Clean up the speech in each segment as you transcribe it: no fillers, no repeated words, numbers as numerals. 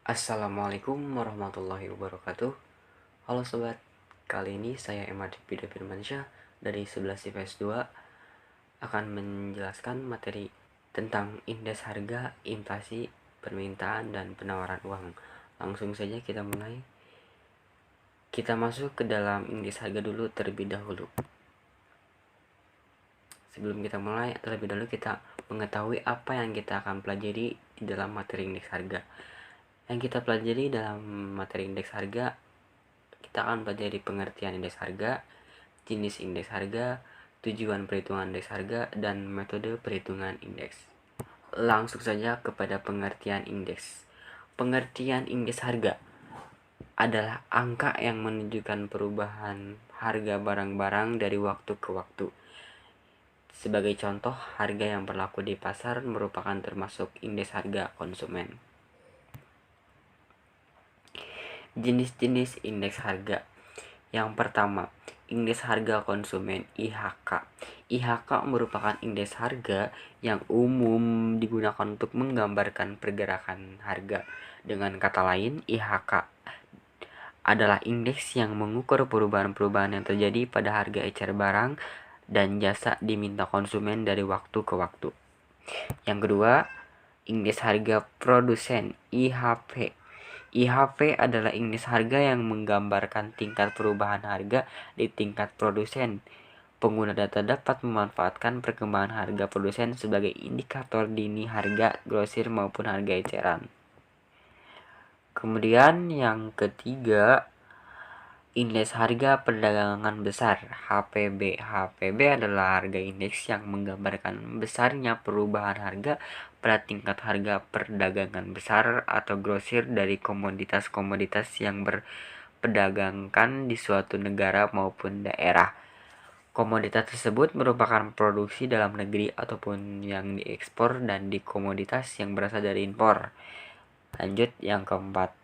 Assalamualaikum warahmatullahi wabarakatuh. Halo sobat, kali ini saya Emad Pida Firmansyah dari 11 IPS 2 akan menjelaskan materi tentang indeks harga, inflasi, permintaan, dan penawaran uang. Langsung saja kita mulai. Kita masuk ke dalam indeks harga dulu terlebih dahulu. Sebelum kita mulai, terlebih dahulu kita mengetahui apa yang kita akan pelajari di dalam materi indeks harga. Yang kita pelajari dalam materi indeks harga, kita akan pelajari pengertian indeks harga, jenis indeks harga, tujuan perhitungan indeks harga, dan metode perhitungan indeks. Langsung saja kepada pengertian indeks. Pengertian indeks harga adalah angka yang menunjukkan perubahan harga barang-barang dari waktu ke waktu. Sebagai contoh, harga yang berlaku di pasar merupakan termasuk indeks harga konsumen. Jenis-jenis indeks harga. Yang pertama, indeks harga konsumen (IHK). IHK merupakan indeks harga yang umum digunakan untuk menggambarkan pergerakan harga. Dengan kata lain, IHK adalah indeks yang mengukur perubahan-perubahan yang terjadi pada harga ecer barang dan jasa diminta konsumen dari waktu ke waktu. Yang kedua, indeks harga produsen (IHP). IHP adalah indeks harga yang menggambarkan tingkat perubahan harga di tingkat produsen. Pengguna data dapat memanfaatkan perkembangan harga produsen sebagai indikator dini harga grosir maupun harga eceran. Kemudian yang ketiga, indeks harga perdagangan besar (HPB). HPB adalah harga indeks yang menggambarkan besarnya perubahan harga pada tingkat harga perdagangan besar atau grosir dari komoditas-komoditas yang berperdagangkan di suatu negara maupun daerah. Komoditas tersebut merupakan produksi dalam negeri ataupun yang diekspor dan di komoditas yang berasal dari impor. Lanjut yang keempat,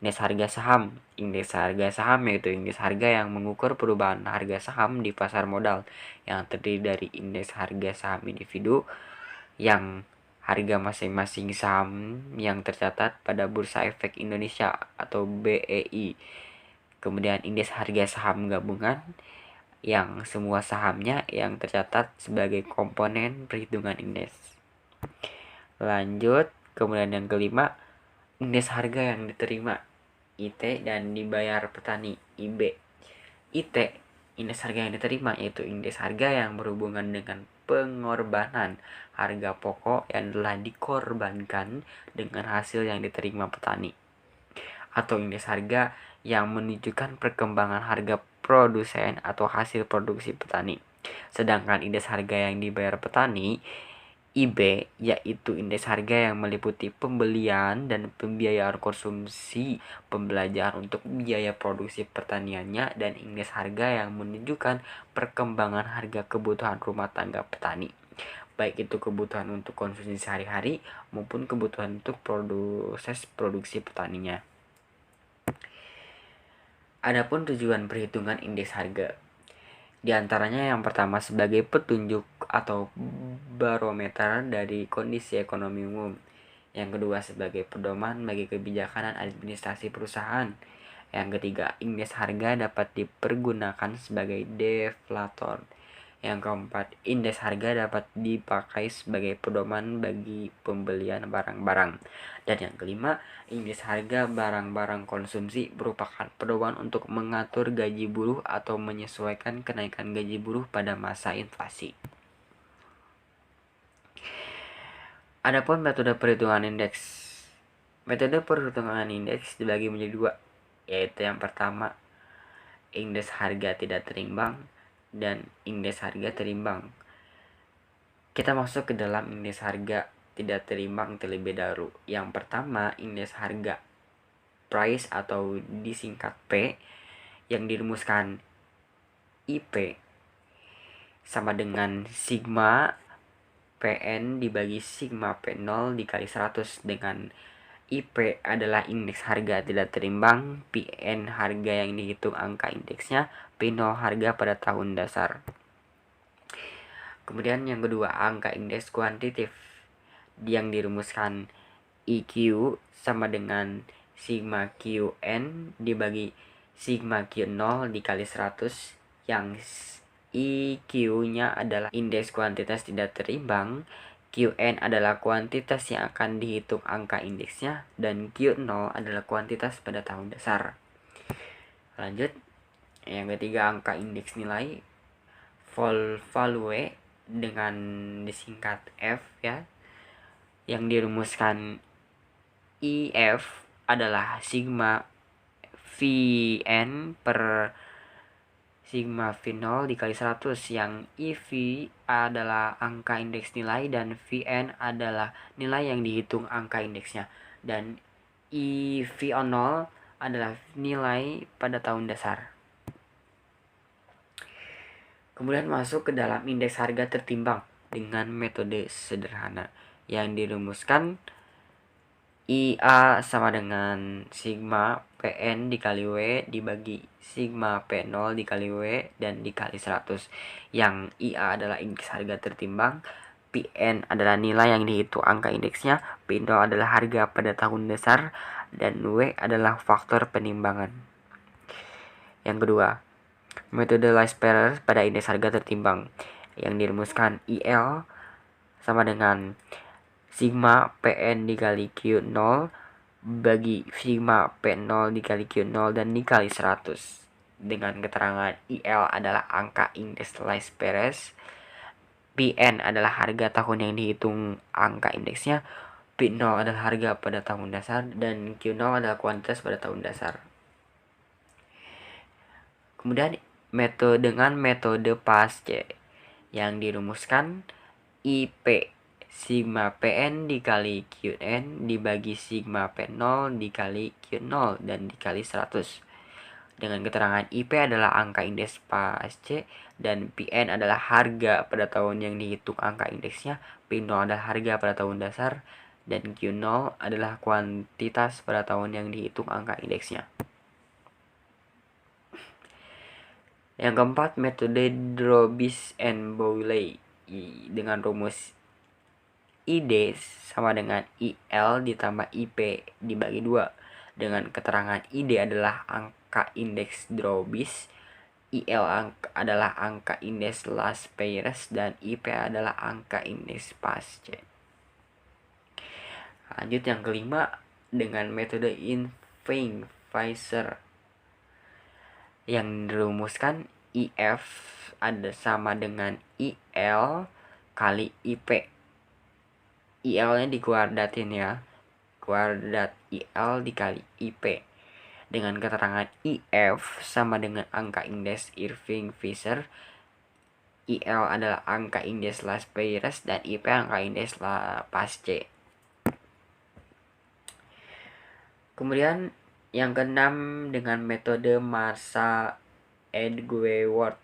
indeks harga saham. Indeks harga saham yaitu indeks harga yang mengukur perubahan harga saham di pasar modal, yang terdiri dari indeks harga saham individu yang harga masing-masing saham yang tercatat pada Bursa Efek Indonesia atau BEI. Kemudian indeks harga saham gabungan yang semua sahamnya yang tercatat sebagai komponen perhitungan indeks. Lanjut, kemudian yang kelima, indeks harga yang diterima (IT) dan dibayar petani (IB). IT, indeks harga yang diterima, yaitu indeks harga yang berhubungan dengan pengorbanan harga pokok yang telah dikorbankan dengan hasil yang diterima petani, atau indeks harga yang menunjukkan perkembangan harga produsen atau hasil produksi petani. Sedangkan indeks harga yang dibayar petani (IB) yaitu indeks harga yang meliputi pembelian dan pembiayaan konsumsi pembelajaran untuk biaya produksi pertaniannya, dan indeks harga yang menunjukkan perkembangan harga kebutuhan rumah tangga petani, baik itu kebutuhan untuk konsumsi sehari-hari maupun kebutuhan untuk proses produksi petaninya. Adapun tujuan perhitungan indeks harga, di antaranya yang pertama sebagai petunjuk atau barometer dari kondisi ekonomi umum. Yang kedua sebagai pedoman bagi kebijakan dan administrasi perusahaan. Yang ketiga, indeks harga dapat dipergunakan sebagai deflator. Yang keempat, indeks harga dapat dipakai sebagai pedoman bagi pembelian barang-barang. Dan yang kelima, indeks harga barang-barang konsumsi merupakan pedoman untuk mengatur gaji buruh atau menyesuaikan kenaikan gaji buruh pada masa inflasi. Adapun metode perhitungan indeks. Metode perhitungan indeks dibagi menjadi dua, yaitu yang pertama, indeks harga tidak terimbang dan indeks harga terimbang. Kita masuk ke dalam indeks harga tidak terimbang terlebih dahulu. Yang pertama, indeks harga price atau disingkat P, yang dirumuskan IP sama dengan sigma PN dibagi sigma P0 dikali 100, dengan IP adalah indeks harga tidak terimbang, PN harga yang dihitung angka indeksnya, P0 harga pada tahun dasar. Kemudian yang kedua, angka indeks kuantitatif yang dirumuskan IQ sama dengan sigma QN dibagi sigma Q0 dikali 100, yang IQ-nya adalah indeks kuantitas tidak terimbang, QN adalah kuantitas yang akan dihitung angka indeksnya, dan Q0 adalah kuantitas pada tahun dasar. Lanjut, yang ketiga angka indeks nilai value dengan disingkat F ya, yang dirumuskan IF adalah sigma Vn per sigma V0 dikali 100, yang IV adalah angka indeks nilai dan Vn adalah nilai yang dihitung angka indeksnya, dan IV0 adalah nilai pada tahun dasar. Kemudian masuk ke dalam indeks harga tertimbang dengan metode sederhana yang dirumuskan IA sama dengan sigma PN dikali W dibagi sigma P0 dikali W dan dikali 100, yang IA adalah indeks harga tertimbang, PN adalah nilai yang dihitung angka indeksnya, P0 adalah harga pada tahun dasar, dan W adalah faktor penimbangan. Yang kedua, metode least squares pada indeks harga tertimbang yang dirumuskan IL sama dengan sigma PN dikali Q0 bagi sigma P0 dikali Q0 dan dikali 100, dengan keterangan IL adalah angka indeks least squares, PN adalah harga tahun yang dihitung angka indeksnya, P0 adalah harga pada tahun dasar, dan Q0 adalah kuantitas pada tahun dasar. Kemudian dengan metode PASC yang dirumuskan IP sigma PN dikali QN dibagi sigma P0 dikali Q0 dan dikali 100, dengan keterangan IP adalah angka indeks PASC dan PN adalah harga pada tahun yang dihitung angka indeksnya, P0 adalah harga pada tahun dasar, dan Q0 adalah kuantitas pada tahun yang dihitung angka indeksnya. Yang keempat, metode Drobis and Boyle dengan rumus ID sama dengan IL ditambah IP dibagi 2, dengan keterangan ID adalah angka indeks Drobis, IL adalah angka indeks least squares, dan IP adalah angka indeks PASC. Lanjut yang kelima, dengan metode Infeng-Weiser yang dirumuskan IF ada sama dengan IL kali IP. IL-nya dikuadratin ya, kuadrat IL dikali IP, dengan keterangan IF sama dengan angka indeks Irving-Fisher, IL adalah angka indeks least squares, dan IP angka indeks PASC. Kemudian yang keenam, dengan metode Marshall-Edgeworth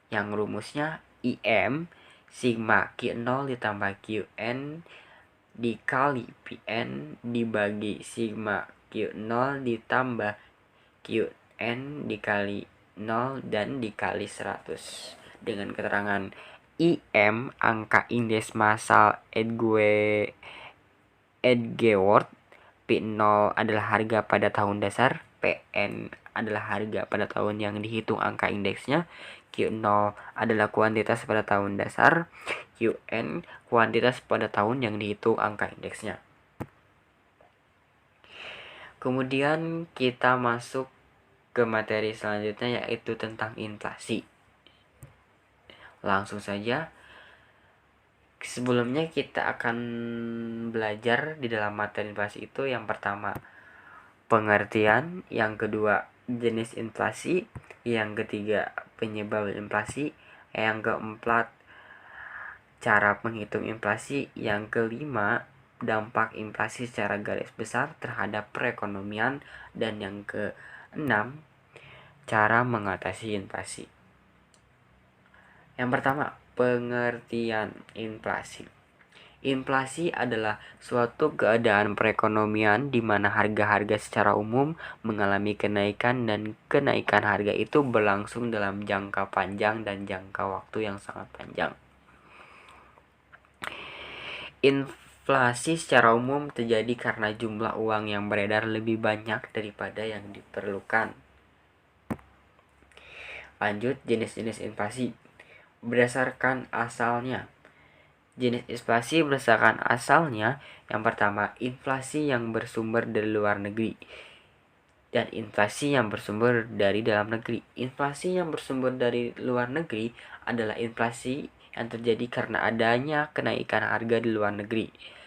yang rumusnya IM sigma Q0 ditambah QN dikali PN dibagi sigma Q0 ditambah QN dikali 0 dan dikali 100, dengan keterangan IM angka indeks Marshall-Edgeworth, P0 adalah harga pada tahun dasar, PN adalah harga pada tahun yang dihitung angka indeksnya, Q0 adalah kuantitas pada tahun dasar, QN kuantitas pada tahun yang dihitung angka indeksnya. Kemudian kita masuk ke materi selanjutnya, yaitu tentang inflasi. Langsung saja. Sebelumnya kita akan belajar di dalam materi inflasi itu, yang pertama pengertian, yang kedua jenis inflasi, yang ketiga penyebab inflasi, yang keempat cara menghitung inflasi, yang kelima dampak inflasi secara garis besar terhadap perekonomian, dan yang keenam cara mengatasi inflasi. Yang pertama, pengertian inflasi. Inflasi adalah suatu keadaan perekonomian di mana harga-harga secara umum mengalami kenaikan, dan kenaikan harga itu berlangsung dalam jangka panjang dan jangka waktu yang sangat panjang. Inflasi secara umum terjadi karena jumlah uang yang beredar lebih banyak daripada yang diperlukan. Lanjut, jenis-jenis inflasi berdasarkan asalnya. Jenis inflasi berdasarkan asalnya, yang pertama, inflasi yang bersumber dari luar negeri dan inflasi yang bersumber dari dalam negeri. Inflasi yang bersumber dari luar negeri adalah inflasi yang terjadi karena adanya kenaikan harga di luar negeri.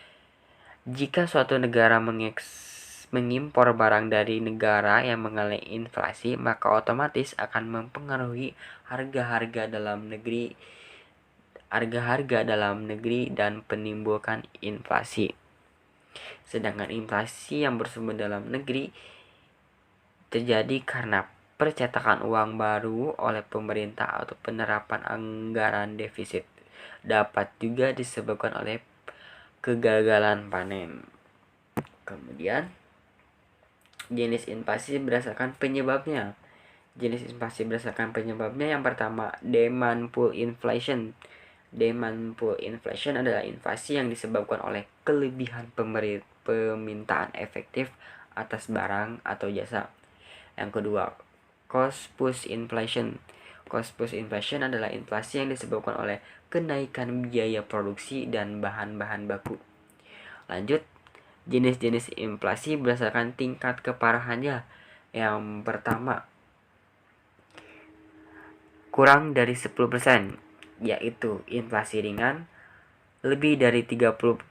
Jika suatu negara mengimpor barang dari negara yang mengalami inflasi, maka otomatis akan mempengaruhi harga-harga dalam negeri dan menimbulkan inflasi. Sedangkan inflasi yang bersumber dalam negeri terjadi karena percetakan uang baru oleh pemerintah atau penerapan anggaran defisit. Dapat juga disebabkan oleh kegagalan panen. Kemudian, jenis inflasi berdasarkan penyebabnya. Jenis inflasi berdasarkan penyebabnya, yang pertama, demand pull inflation. Demand pull inflation adalah inflasi yang disebabkan oleh kelebihan permintaan efektif atas barang atau jasa. Yang kedua, cost push inflation. Cost push inflation adalah inflasi yang disebabkan oleh kenaikan biaya produksi dan bahan-bahan baku. Lanjut, jenis-jenis inflasi berdasarkan tingkat keparahannya. Yang pertama, kurang dari 10%, yaitu inflasi ringan, lebih dari 10%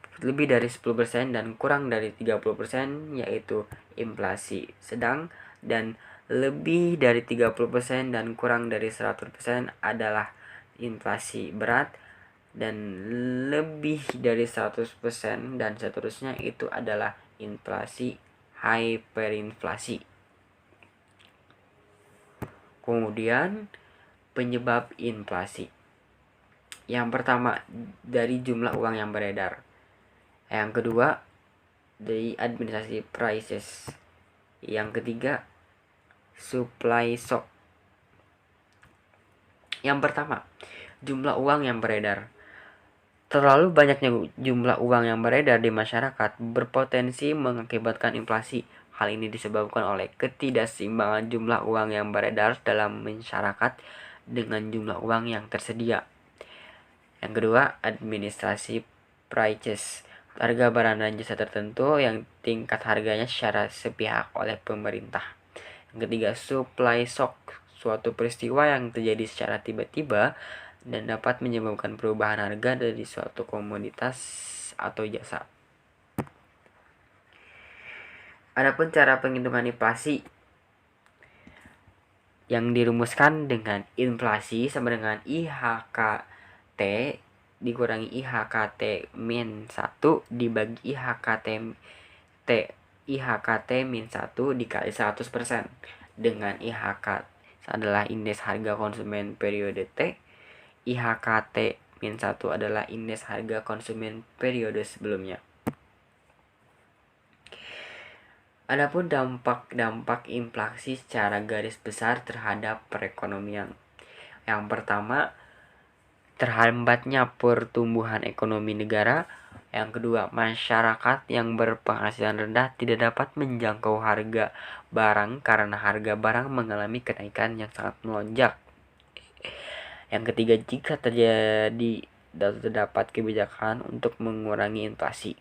dan kurang dari 30%, yaitu inflasi sedang, dan lebih dari 30% dan kurang dari 100% adalah inflasi berat, dan lebih dari 100% dan seterusnya itu adalah inflasi hyperinflasi. Kemudian, penyebab inflasi. Yang pertama, dari jumlah uang yang beredar. Yang kedua, dari administrasi prices. Yang ketiga, supply shock. Yang pertama, jumlah uang yang beredar. Terlalu banyaknya jumlah uang yang beredar di masyarakat berpotensi mengakibatkan inflasi. Hal ini disebabkan oleh ketidakseimbangan jumlah uang yang beredar dalam masyarakat dengan jumlah uang yang tersedia. Yang kedua, administrasi prices. Harga barang dan jasa tertentu yang tingkat harganya secara sepihak oleh pemerintah. Yang ketiga, supply shock. Suatu peristiwa yang terjadi secara tiba-tiba dan dapat menyebabkan perubahan harga dari suatu komoditas atau jasa. Adapun cara penghitungan inflasi yang dirumuskan dengan inflasi sama dengan IHKT dikurangi IHKT min 1 dibagi IHKT min 1 dikali 100%, dengan IHK adalah indeks harga konsumen periode T, IHKT min 1 adalah indeks harga konsumen periode sebelumnya. Adapun dampak inflasi secara garis besar terhadap perekonomian. Yang pertama, terhambatnya pertumbuhan ekonomi negara. Yang kedua, masyarakat yang berpenghasilan rendah tidak dapat menjangkau harga barang karena harga barang mengalami kenaikan yang sangat melonjak. Yang ketiga, jika terdapat kebijakan untuk mengurangi inflasi.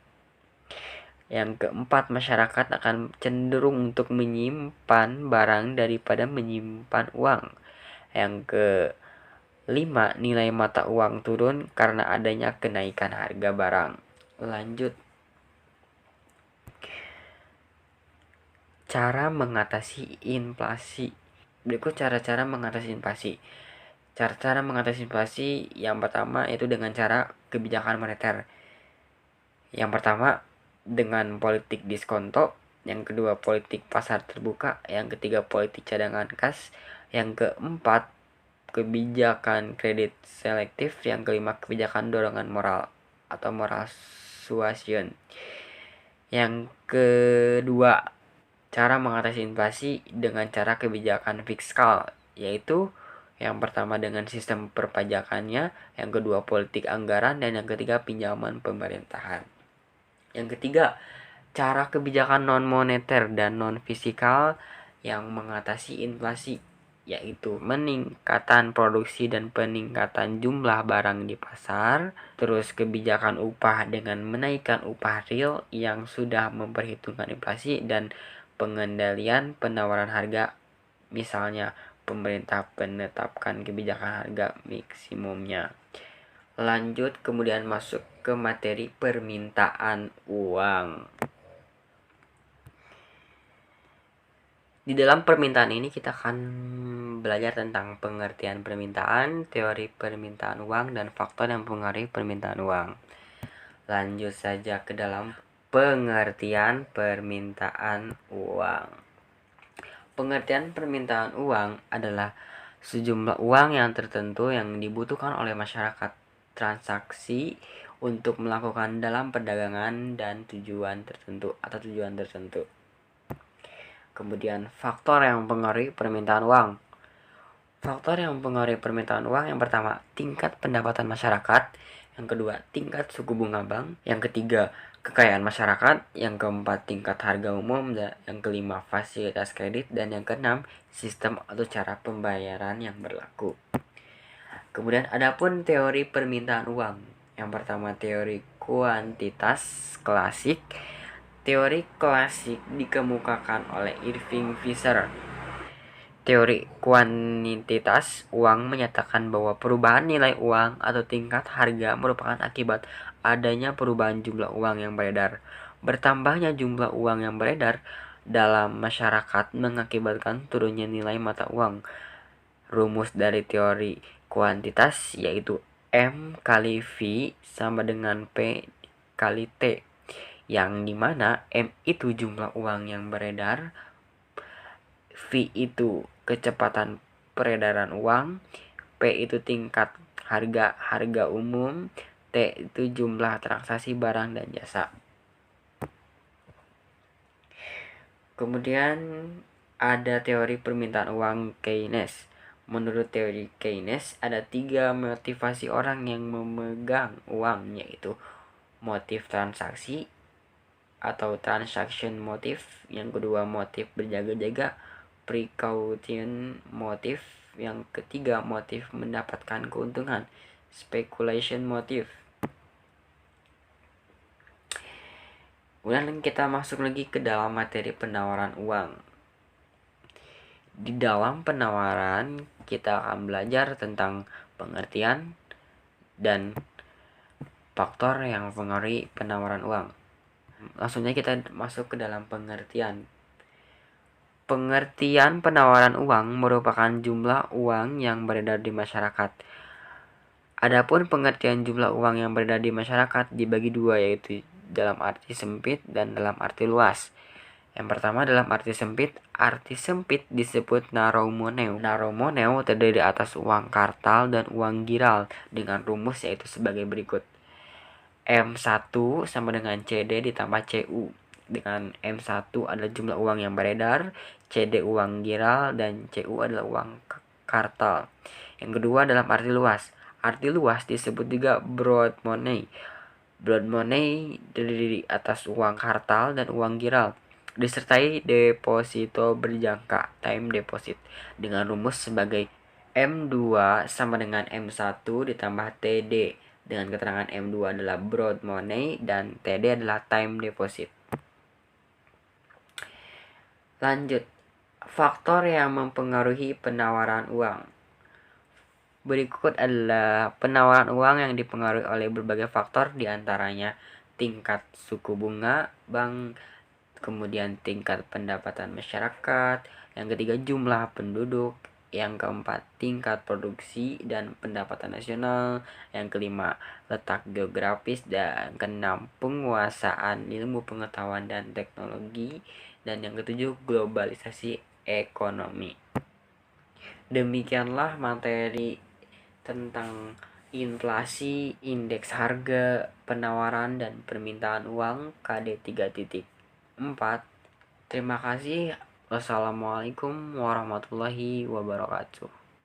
Yang keempat, masyarakat akan cenderung untuk menyimpan barang daripada menyimpan uang. Yang kelima, nilai mata uang turun karena adanya kenaikan harga barang. Lanjut, cara mengatasi inflasi. Berikut cara-cara mengatasi inflasi. Cara-cara mengatasi inflasi yang pertama yaitu dengan cara kebijakan moneter. Yang pertama, dengan politik diskonto. Yang kedua, politik pasar terbuka. Yang ketiga, politik cadangan kas. Yang keempat, kebijakan kredit selektif. Yang kelima, kebijakan dorongan moral atau moral suasion. Yang kedua, cara mengatasi inflasi dengan cara kebijakan fiskal, yaitu yang pertama dengan sistem perpajakannya, yang kedua politik anggaran, dan yang ketiga pinjaman pemerintahan. Yang ketiga, cara kebijakan non-moneter dan non-fiskal yang mengatasi inflasi, yaitu meningkatan produksi dan peningkatan jumlah barang di pasar. Terus kebijakan upah dengan menaikkan upah real yang sudah memperhitungkan inflasi dan pengendalian penawaran harga. Misalnya, pemerintah menetapkan kebijakan harga maksimumnya. Lanjut, kemudian masuk ke materi permintaan uang. Di dalam permintaan ini kita akan belajar tentang pengertian permintaan, teori permintaan uang, dan faktor yang mempengaruhi permintaan uang. Lanjut saja ke dalam pengertian permintaan uang. Pengertian permintaan uang adalah sejumlah uang yang tertentu yang dibutuhkan oleh masyarakat transaksi untuk melakukan dalam perdagangan dan tujuan tertentu. Kemudian faktor yang mempengaruhi permintaan uang. Faktor yang mempengaruhi permintaan uang yang pertama, tingkat pendapatan masyarakat. Yang kedua, tingkat suku bunga bank. Yang ketiga, kekayaan masyarakat. Yang keempat, tingkat harga umum. Dan yang kelima, fasilitas kredit. Dan yang keenam, sistem atau cara pembayaran yang berlaku. Kemudian adapun teori permintaan uang. Yang pertama, teori kuantitas klasik. Teori klasik dikemukakan oleh Irving Fisher. Teori kuantitas uang menyatakan bahwa perubahan nilai uang atau tingkat harga merupakan akibat adanya perubahan jumlah uang yang beredar. Bertambahnya jumlah uang yang beredar dalam masyarakat mengakibatkan turunnya nilai mata uang. Rumus dari teori kuantitas yaitu M kali V sama dengan P kali T, yang dimana M itu jumlah uang yang beredar, V itu kecepatan peredaran uang, P itu tingkat harga umum, T itu jumlah transaksi barang dan jasa. Kemudian ada teori permintaan uang Keynes. Menurut teori Keynes, ada 3 motivasi orang yang memegang uang, yaitu motif transaksi atau transaction motif. Yang kedua, motif berjaga-jaga, precaution motif. Yang ketiga, motif mendapatkan keuntungan, speculation motif. Kemudian kita masuk lagi ke dalam materi penawaran uang. Di dalam penawaran kita akan belajar tentang pengertian dan faktor yang mempengaruhi penawaran uang. Langsung aja kita masuk ke dalam pengertian. Pengertian penawaran uang merupakan jumlah uang yang beredar di masyarakat. Adapun pengertian jumlah uang yang beredar di masyarakat dibagi dua, yaitu dalam arti sempit dan dalam arti luas. Yang pertama dalam arti sempit. Arti sempit disebut naroumoneu. Naroumoneu terdiri atas uang kartal dan uang giral dengan rumus yaitu sebagai berikut. M1 sama dengan CD ditambah CU. Dengan M1 adalah jumlah uang yang beredar, CD uang giral, dan CU adalah uang kartal. Yang kedua dalam arti luas. Arti luas disebut juga broad money. Broad money terdiri atas uang kartal dan uang giral, disertai deposito berjangka time deposit dengan rumus sebagai M2 sama dengan M1 ditambah TD, dengan keterangan M2 adalah broad money dan TD adalah time deposit. Lanjut, faktor yang mempengaruhi penawaran uang. Berikut adalah penawaran uang yang dipengaruhi oleh berbagai faktor, diantaranya tingkat suku bunga bank, kemudian tingkat pendapatan masyarakat, yang ketiga jumlah penduduk, yang keempat tingkat produksi dan pendapatan nasional, yang kelima letak geografis, dan keenam penguasaan ilmu pengetahuan dan teknologi, dan yang ketujuh globalisasi ekonomi. Demikianlah materi tentang inflasi, indeks harga, penawaran, dan permintaan uang KD 3.4. Terima kasih. Wassalamualaikum warahmatullahi wabarakatuh.